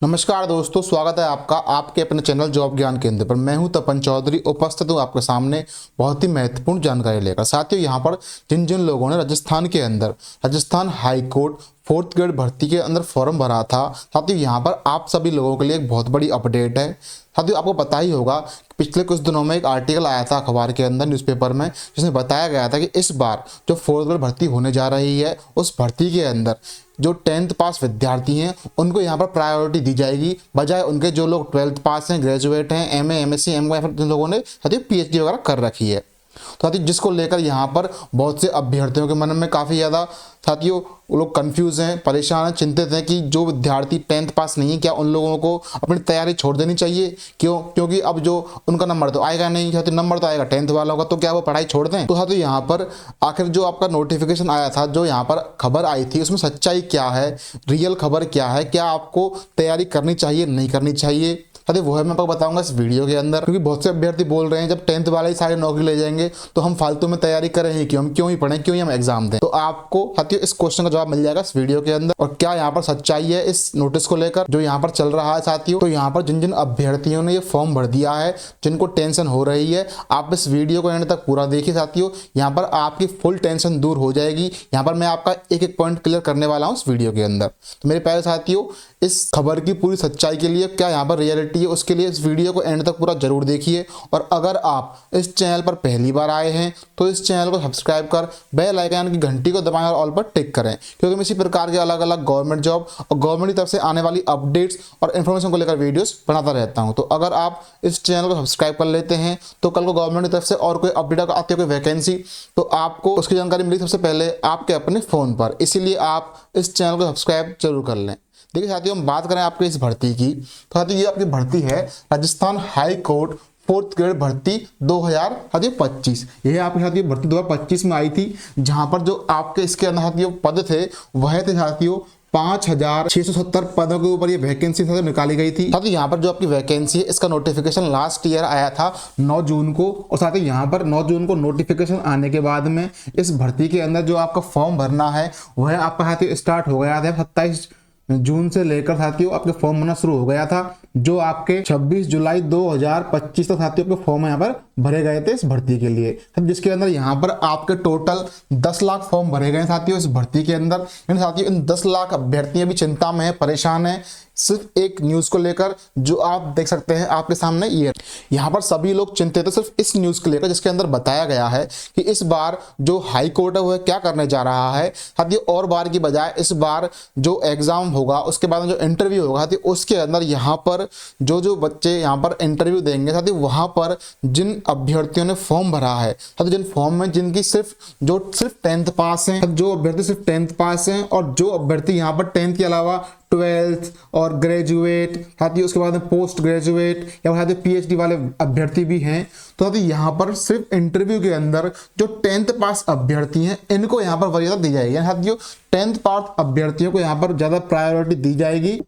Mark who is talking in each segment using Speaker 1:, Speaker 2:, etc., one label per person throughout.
Speaker 1: नमस्कार दोस्तों, स्वागत है आपका आपके अपने चैनल जॉब ज्ञान केंद्र पर। मैं हूं तपन चौधरी, उपस्थित हूं आपके सामने बहुत ही महत्वपूर्ण जानकारी लेकर। साथियों, यहां पर जिन जिन लोगों ने Rajasthan high court 4th grade भर्ती के अंदर फॉर्म भरा था, साथियों यहां पर आप सभी लोगों के लिए एक बहुत बड़ी अपडेट है। साथियों, आपको पता ही होगा पिछले कुछ दिनों में एक आर्टिकल आया था अखबार के अंदर, न्यूज़पेपर में, जिसमें बताया गया था कि इस बार जो 4th ग्रेड भर्ती होने जा रही है, उस भर्ती के अंदर जो 10th पास विद्यार्थी हैं उनको यहाँ पर प्रायोरिटी दी जाएगी, बजाय उनके जो लोग 12th पास हैं, ग्रेजुएट हैं, एमए, एमएससी, एमकॉम या फिर जिन लोगों ने साथियों पीएचडी वगैरह कर रखी है। तो साथियों, जिसको लेकर यहाँ पर बहुत से अभ्यर्थियों के मन में काफ़ी ज़्यादा साथियों वो लोग कंफ्यूज हैं, परेशान हैं, चिंतित हैं कि जो विद्यार्थी 10th पास नहीं है, क्या उन लोगों को अपनी तैयारी छोड़ देनी चाहिए? क्योंकि अब जो उनका नंबर तो आएगा नहीं, साथियों नंबर तो आएगा 10th वालों का, तो क्या वो पढ़ाई छोड़ दें? तो साथियों यहाँ पर आखिर जो आपका नोटिफिकेशन आया था, जो यहाँ पर खबर आई थी, उसमें सच्चाई क्या है, रियल खबर क्या है, क्या आपको तैयारी करनी चाहिए, नहीं करनी चाहिए? अरे वो है मैं आपको बताऊंगा इस वीडियो के अंदर। क्योंकि बहुत से अभ्यर्थी बोल रहे हैं जब 10th वाले ही सारी नौकरी ले जाएंगे तो हम फालतू में तैयारी करें ही क्यों, हम क्यों ही पढ़ें, क्यों ही हम एग्जाम दें? तो आपको साथियों इस क्वेश्चन का जवाब मिल जाएगा इस वीडियो के अंदर। और क्या यहाँ पर सच्चाई है इस नोटिस को लेकर जो यहाँ पर चल रहा है साथियों? तो यहाँ पर जिन जिन अभ्यर्थियों ने ये फॉर्म भर दिया है, जिनको टेंशन हो रही है, आप इस वीडियो को एंड तक पूरा देखिए साथियों। यहाँ पर आपकी फुल टेंशन दूर हो जाएगी। यहाँ पर मैं आपका एक एक पॉइंट क्लियर करने वाला हूँ इस वीडियो के अंदर। तो मेरे प्यारे साथियों, इस खबर की पूरी सच्चाई के लिए, क्या यहाँ पर रियलिटी है, उसके लिए इस वीडियो को एंड तक पूरा जरूर देखिए। और अगर आप इस चैनल पर पहली बार आए हैं तो इस चैनल को सब्सक्राइब कर बेल आइकन की घंटी को दबाएं और ऑल पर टिक करें, क्योंकि मैं इसी प्रकार के अलग अलग गवर्नमेंट जॉब और गवर्नमेंट की तरफ से आने वाली अपडेट्स और इन्फॉर्मेशन को लेकर वीडियोस बनाता रहता हूं। तो अगर आप इस चैनल को सब्सक्राइब कर लेते हैं तो कल को गवर्नमेंट की तरफ से और कोई अपडेट आती है, कोई वैकेंसी, तो आपको उसकी जानकारी मिलेगी सबसे पहले आपके अपने फोन पर। इसीलिए आप इस चैनल को सब्सक्राइब जरूर कर लें। देखिए साथियों, हम बात करें आपके इस भर्ती की, तो साथियों ये आपकी भर्ती है Rajasthan high court 4th grade भर्ती 2025। यह आपके साथियों भर्ती 2025 में आई थी, जहां पर जो आपके इसके अंदर साथियों पद थे वह थे साथियों 5670 पदों के ऊपर ये वैकेंसी निकाली गई थी। साथ ही यहाँ पर जो आपकी वैकेंसी है इसका नोटिफिकेशन लास्ट ईयर आया था 9 जून को। और साथ ही यहाँ पर 9 जून को नोटिफिकेशन आने के बाद में इस भर्ती के अंदर जो आपका फॉर्म भरना है वह आपका साथियों स्टार्ट हो गया था। 27 जून से लेकर साथियों आपके फॉर्म भरना शुरू हो गया था, जो आपके 26 जुलाई 2025 तक साथियों के फॉर्म यहाँ पर भरे गए थे इस भर्ती के लिए, जिसके अंदर यहाँ पर आपके टोटल 10 लाख फॉर्म भरे गए साथियों इस भर्ती के अंदर। साथियों इन 10 लाख अभ्यर्थियां भी चिंता में है, परेशान है, सिर्फ एक न्यूज को लेकर जो आप देख सकते हैं आपके सामने। ये यहाँ पर सभी लोग चिंतित है सिर्फ इस न्यूज को लेकर, जिसके अंदर बताया गया है कि इस बार जो हाई कोर्ट है वह क्या करने जा रहा है साथियों। और बार की बजाय इस बार जो एग्जाम होगा उसके बाद में जो इंटरव्यू होगा साथियों, उसके अंदर यहाँ पर जो बच्चे यहाँ पर इंटरव्यू देंगे साथियों, वहां पर जिन अभ्यर्थियों ने फॉर्म भरा है साथियों, जिन फॉर्म में जिनकी सिर्फ 10th पास हैं, जो अभ्यर्थी सिर्फ 10th पास हैं और जो अभ्यर्थी यहाँ पर 10th के अलावा 12th और ग्रेजुएट साथियों, उसके बाद में पोस्ट ग्रेजुएट या साथियों पीएचडी वाले अभ्यर्थी भी हैं, तो साथियों यहाँ पर सिर्फ इंटरव्यू के अंदर जो 10th पास अभ्यर्थी हैं इनको यहाँ पर वरीयता दी जाएगी। साथियों 10th पास अभ्यर्थियों को यहाँ पर ज्यादा प्रायोरिटी दी जाएगी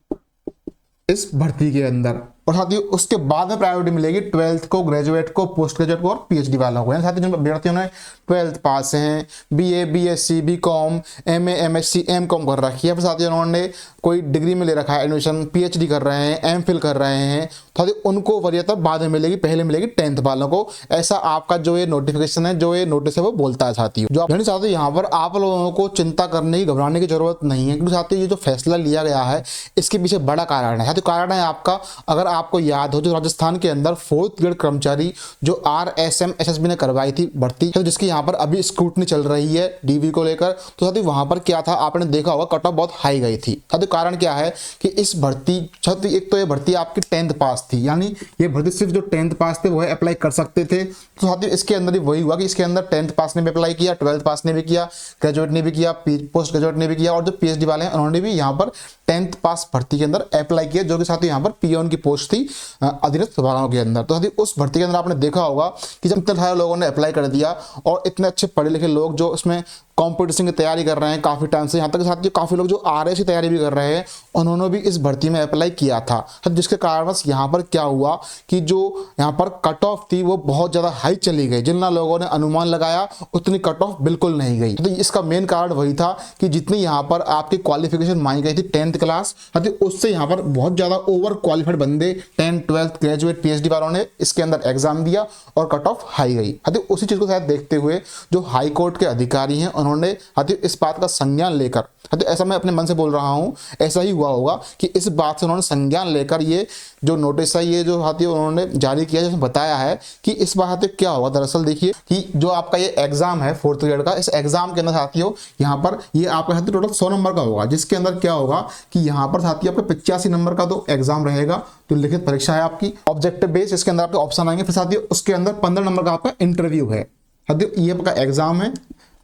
Speaker 1: इस भर्ती के अंदर। और साथियों उसके बाद में प्रायोरिटी मिलेगी 12th को, ग्रेजुएट को, पोस्ट ग्रेजुएट को और पीएचडी वालों को। साथियों जिन अभ्यर्थियों ने 12th पास हैं, BA, BSc, BCom, MA, MSc, MCom कर रखी है, साथियों उन्होंने कोई डिग्री में ले रखा है एडमिशन, पीएचडी कर रहे हैं, एमफिल कर रहे हैं, साथियों उनको वरीयता बाद में मिलेगी, पहले मिलेगी 10th वालों को। ऐसा आपका जो ये नोटिफिकेशन है, जो ये नोटिस है वो बोलता है साथियों। जो यानी साथियों यहाँ पर आप लोगों को चिंता करने की, घबराने की जरूरत नहीं है, क्योंकि साथियों ये जो फैसला लिया गया है इसके पीछे बड़ा कारण है साथियों। कारण है आपका, अगर आपको याद हो, जो राजस्थान के अंदर 4th ग्रेड कर्मचारी जो RSM SSB ने करवाई थी भर्ती, जिसकी यहाँ पर अभी स्क्रूटनी चल रही है डीवी को लेकर, तो साथियों वहां पर क्या था आपने देखा होगा, कट ऑफ बहुत हाई गई थी साथियों। कारण क्या है कि इस भर्ती साथियों एक तो ये भर्ती आपकी 10th पास थी, यानी ये भर्ती सिर्फ जो 10th पास थे वह अप्लाई कर सकते थे। तो साथियों इसके अंदर ही वही हुआ कि इसके अंदर 10th पास ने भी अप्लाई किया, 12th पास ने भी किया, ग्रेजुएट ने भी किया, पोस्ट ग्रेजुएट ने भी किया, और जो पीएचडी वाले हैं उन्होंने भी यहाँ पर 10th पास भर्ती के अंदर अप्लाई किया, जो कि साथियों यहाँ पर पियोन की पोस्ट थी अधीनस्थ विभागों के अंदर। तो साथियों उस भर्ती के अंदर आपने देखा होगा कि जब इतने सारे लोगों ने अप्लाई कर दिया और इतने अच्छे पढ़े लिखे लोग जो उसमें कंपटीशन की तैयारी कर रहे हैं काफ़ी टाइम से, यहाँ तक साथियों काफ़ी लोग जो आरएस की तैयारी भी कर रहे हैं उन्होंने भी इस भर्ती में अप्लाई किया था, जिसके कारणवश यहाँ पर क्या हुआ कि जो यहाँ पर कट ऑफ थी वो बहुत ज़्यादा हाई चली गई। जिन लोगों ने अनुमान लगाया उतनी कट ऑफ बिल्कुल नहीं गई। तो इसका मेन कारण वही था कि जितनी यहाँ पर आपकी क्वालिफिकेशन मांगी गई थी 10th क्लास, उससे यहाँ पर बहुत ज़्यादा ओवर क्वालिफाइड बंदे 10th 12th ग्रेजुएट पीएचडी वालों ने इसके अंदर एग्जाम दिया और कट ऑफ हाई गई। उसी चीज़ को शायद देखते हुए जो हाई कोर्ट के अधिकारी हैं उन्होंने इस बात का संज्ञान लेकर, ऐसा मैं अपने मन से बोल रहा हूं, ऐसा ही हुआ होगा कि इस बात से उन्होंने संज्ञान लेकर ये जो नोटिस है ये जो उन्होंने जारी किया, जिसमें बताया है कि इस बार क्या होगा। दरअसल देखिए कि जो आपका ये एग्जाम है 4th ग्रेड का, इस एग्जाम के अंदर साथियों यहाँ पर ये आपका टोटल 100 नंबर का होगा, जिसके अंदर क्या होगा कि यहाँ पर साथियों आपका 85 नंबर का तो एग्जाम रहेगा, जो लिखित परीक्षा है आपकी ऑब्जेक्टिव बेस, इसके अंदर आपके ऑप्शन आएंगे। फिर साथियों उसके अंदर 15 नंबर का आपका इंटरव्यू है। ये आपका एग्जाम है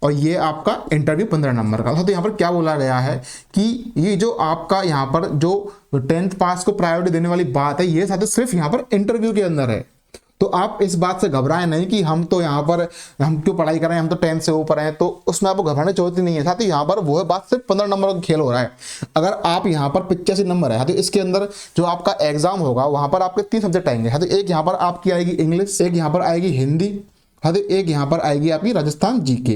Speaker 1: और ये आपका इंटरव्यू 15 नंबर का। तो यहाँ पर क्या बोला गया है कि ये जो आपका यहाँ पर जो 10th पास को प्रायोरिटी देने वाली बात है, ये साथियों सिर्फ यहाँ पर इंटरव्यू के अंदर है। तो आप इस बात से घबराएं नहीं कि हम तो यहाँ पर हम क्यों पढ़ाई कर रहे हैं, हम तो 10th से ऊपर हैं, तो उसमें आपको घबराने की जरूरत नहीं है। साथ ही यहाँ पर वो है बात सिर्फ 15 नंबर का खेल हो रहा है। अगर आप यहाँ पर 85 नंबर है तो इसके अंदर जो आपका एग्जाम होगा वहां पर आपके 3 सब्जेक्ट आएंगे। तो एक यहाँ पर आपकी आएगी इंग्लिश, एक यहाँ पर आएगी हिंदी, एक यहाँ पर आएगी आपकी राजस्थान जीके,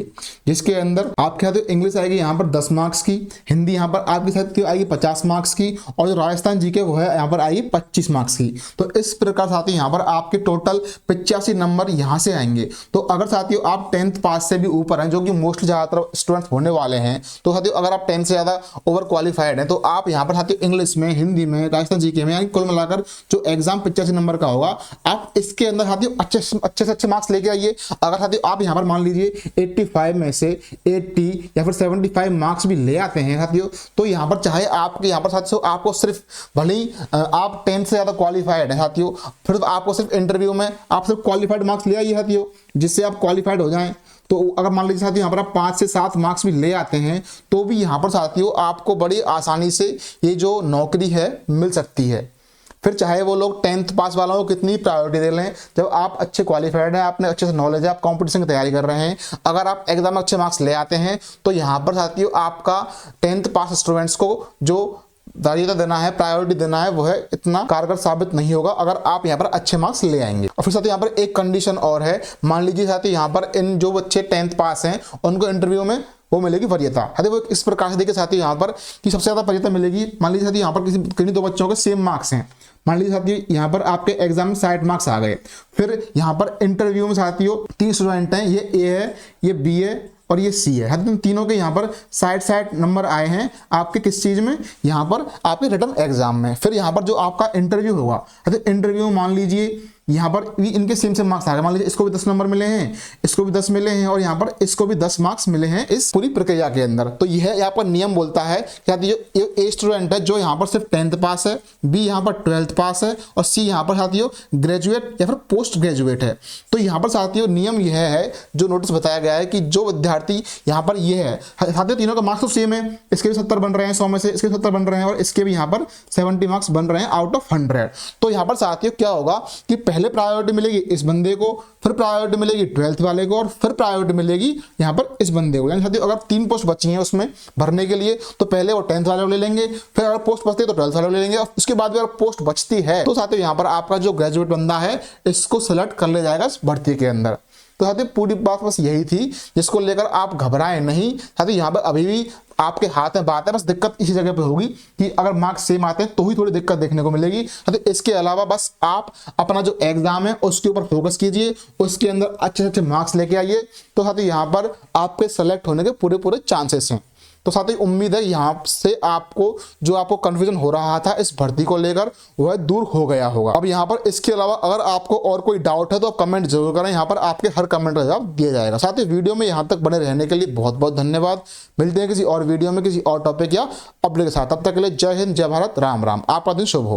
Speaker 1: जिसके अंदर आपके इंग्लिश आएगी यहाँ पर 10 मार्क्स की, हिंदी यहाँ पर आपकी साथियों आएगी 50 मार्क्स की, और जो राजस्थान जीके वो है यहाँ पर आएगी 25 मार्क्स की। तो इस प्रकार साथियों यहाँ पर आपके टोटल 85 नंबर यहाँ से आएंगे। तो अगर साथियों आप 10th पास से भी ऊपर हैं, जो कि मोस्टली ज़्यादातर स्टूडेंट्स होने वाले हैं, तो साथियों अगर आप 10 से ज़्यादा ओवर क्वालिफाइड हैं तो आप यहाँ पर साथियों इंग्लिश में, हिंदी में, राजस्थान जीके में, यानी कुल मिलाकर जो एग्जाम 85 नंबर का होगा, आप इसके अंदर साथियों अच्छे से अच्छे मार्क्स लेके आइए। अगर साथियों आप यहाँ पर मान लीजिए 85 में से 80 या फिर 75 मार्क्स भी ले आते हैं साथियों, तो यहाँ पर चाहे आपके यहाँ पर साथियों आपको सिर्फ भले ही आप 10 से ज़्यादा क्वालिफाइड है साथियों, फिर आपको सिर्फ इंटरव्यू में आप सिर्फ क्वालिफाइड मार्क्स ले आइए साथियों, जिससे आप क्वालिफाइड हो जाएं। तो अगर मान लीजिए साथियों यहाँ पर आप 5 से 7 मार्क्स भी ले आते हैं तो भी यहाँ पर साथियों आपको बड़ी आसानी से ये जो नौकरी है मिल सकती है। फिर चाहे वो लोग 10th पास वालों को कितनी प्रायोरिटी दे लें, जब आप अच्छे क्वालिफाइड हैं, आपने अच्छे से नॉलेज है, आप कंपटीशन की तैयारी कर रहे हैं, अगर आप एग्जाम में अच्छे मार्क्स ले आते हैं तो यहाँ पर साथियों आपका 10th पास स्टूडेंट्स को जो वरीयता देना है, प्रायोरिटी देना है, वो है इतना कारगर साबित नहीं होगा अगर आप यहाँ पर अच्छे मार्क्स ले आएंगे। और फिर साथियों यहाँ पर एक कंडीशन और है, मान लीजिए साथियों यहाँ पर इन जो बच्चे 10th पास हैं उनको इंटरव्यू में वो मिलेगी वरीयता। वो इस प्रकार से देखिए साथियों यहाँ पर कि सबसे ज्यादा वरीयता मिलेगी। मान लीजिए साथियों यहाँ पर किसी 2 बच्चों के सेम मार्क्स हैं, मान लीजिए साथियों यहाँ पर आपके एग्जाम में 60 मार्क्स आ गए, फिर यहाँ पर इंटरव्यू में साथियों 3 स्टूडेंट हैं, ये ए है, ये बी है और ये सी है। तीनों के यहाँ पर 60 नंबर आए हैं आपके किस चीज में, यहाँ पर आपके रिटर्न एग्जाम में। फिर यहाँ पर जो आपका इंटरव्यू होगा, इंटरव्यू में मान लीजिए यहाँ पर भी इनके सेम मार्क्स आ गए, मान लीजिए इसको भी 10 नंबर मिले हैं, इसको भी 10 मिले हैं और यहाँ पर इसको भी 10 मार्क्स मिले हैं इस पूरी प्रक्रिया के अंदर। तो यह यहाँ पर नियम बोलता है कि जो ए स्टूडेंट है जो यहाँ पर सिर्फ 10th पास है, बी यहाँ पर 12th पास है और सी यहाँ पर साथियों ग्रेजुएट या फिर पोस्ट ग्रेजुएट है। तो यहाँ पर साथियों नियम यह है जो नोटिस बताया गया है कि जो विद्यार्थी यहाँ पर ये है, साथियों तीनों का मार्क्स तो सेम है, इसके भी 70 बन रहे हैं 100 में से, इसके 70 बन रहे हैं और इसके भी यहाँ पर 70 मार्क्स बन रहे हैं आउट ऑफ 100। तो यहाँ पर साथियों क्या होगा कि पहले प्रायोरिटी मिलेगी इस बंदे को, फिर प्रायोरिटी मिलेगी 12th वाले को और फिर प्रायोरिटी मिलेगी यहाँ पर इस बंदे को। यानी साथियों अगर 3 पोस्ट बची हैं उसमें भरने के लिए तो पहले वो 10th वाले को ले लेंगे, फिर अगर पोस्ट बचती है तो 12th वाले को ले लेंगे और उसके बाद भी अगर पोस्ट बचती है तो साथियों यहाँ पर आपका जो ग्रेजुएट बंदा है इसको सेलेक्ट कर लिया जाएगा इस भर्ती के अंदर। तो साथियों पूरी बात बस यही थी जिसको लेकर आप घबराएं नहीं। साथियों यहाँ पर अभी भी आपके हाथ में बात है, बस दिक्कत इसी जगह पे होगी कि अगर मार्क्स सेम आते हैं तो ही थोड़ी दिक्कत देखने को मिलेगी। तो इसके अलावा बस आप अपना जो एग्जाम है उसके ऊपर फोकस कीजिए, उसके अंदर अच्छे से अच्छे मार्क्स लेके आइए, तो साथियों यहाँ पर आपके सेलेक्ट होने के पूरे चांसेस हैं। तो साथियों उम्मीद है यहाँ से आपको जो आपको कंफ्यूजन हो रहा था इस भर्ती को लेकर वह दूर हो गया होगा। अब यहाँ पर इसके अलावा अगर आपको और कोई डाउट है तो आप कमेंट जरूर करें, यहाँ पर आपके हर कमेंट का जवाब दिया जाएगा। साथियों वीडियो में यहाँ तक बने रहने के लिए बहुत बहुत धन्यवाद। मिलते हैं किसी और वीडियो में किसी और टॉपिक या अपडेट के साथ, तब तक के लिए जय हिंद, जय भारत, राम राम। आपका दिन शुभ हो।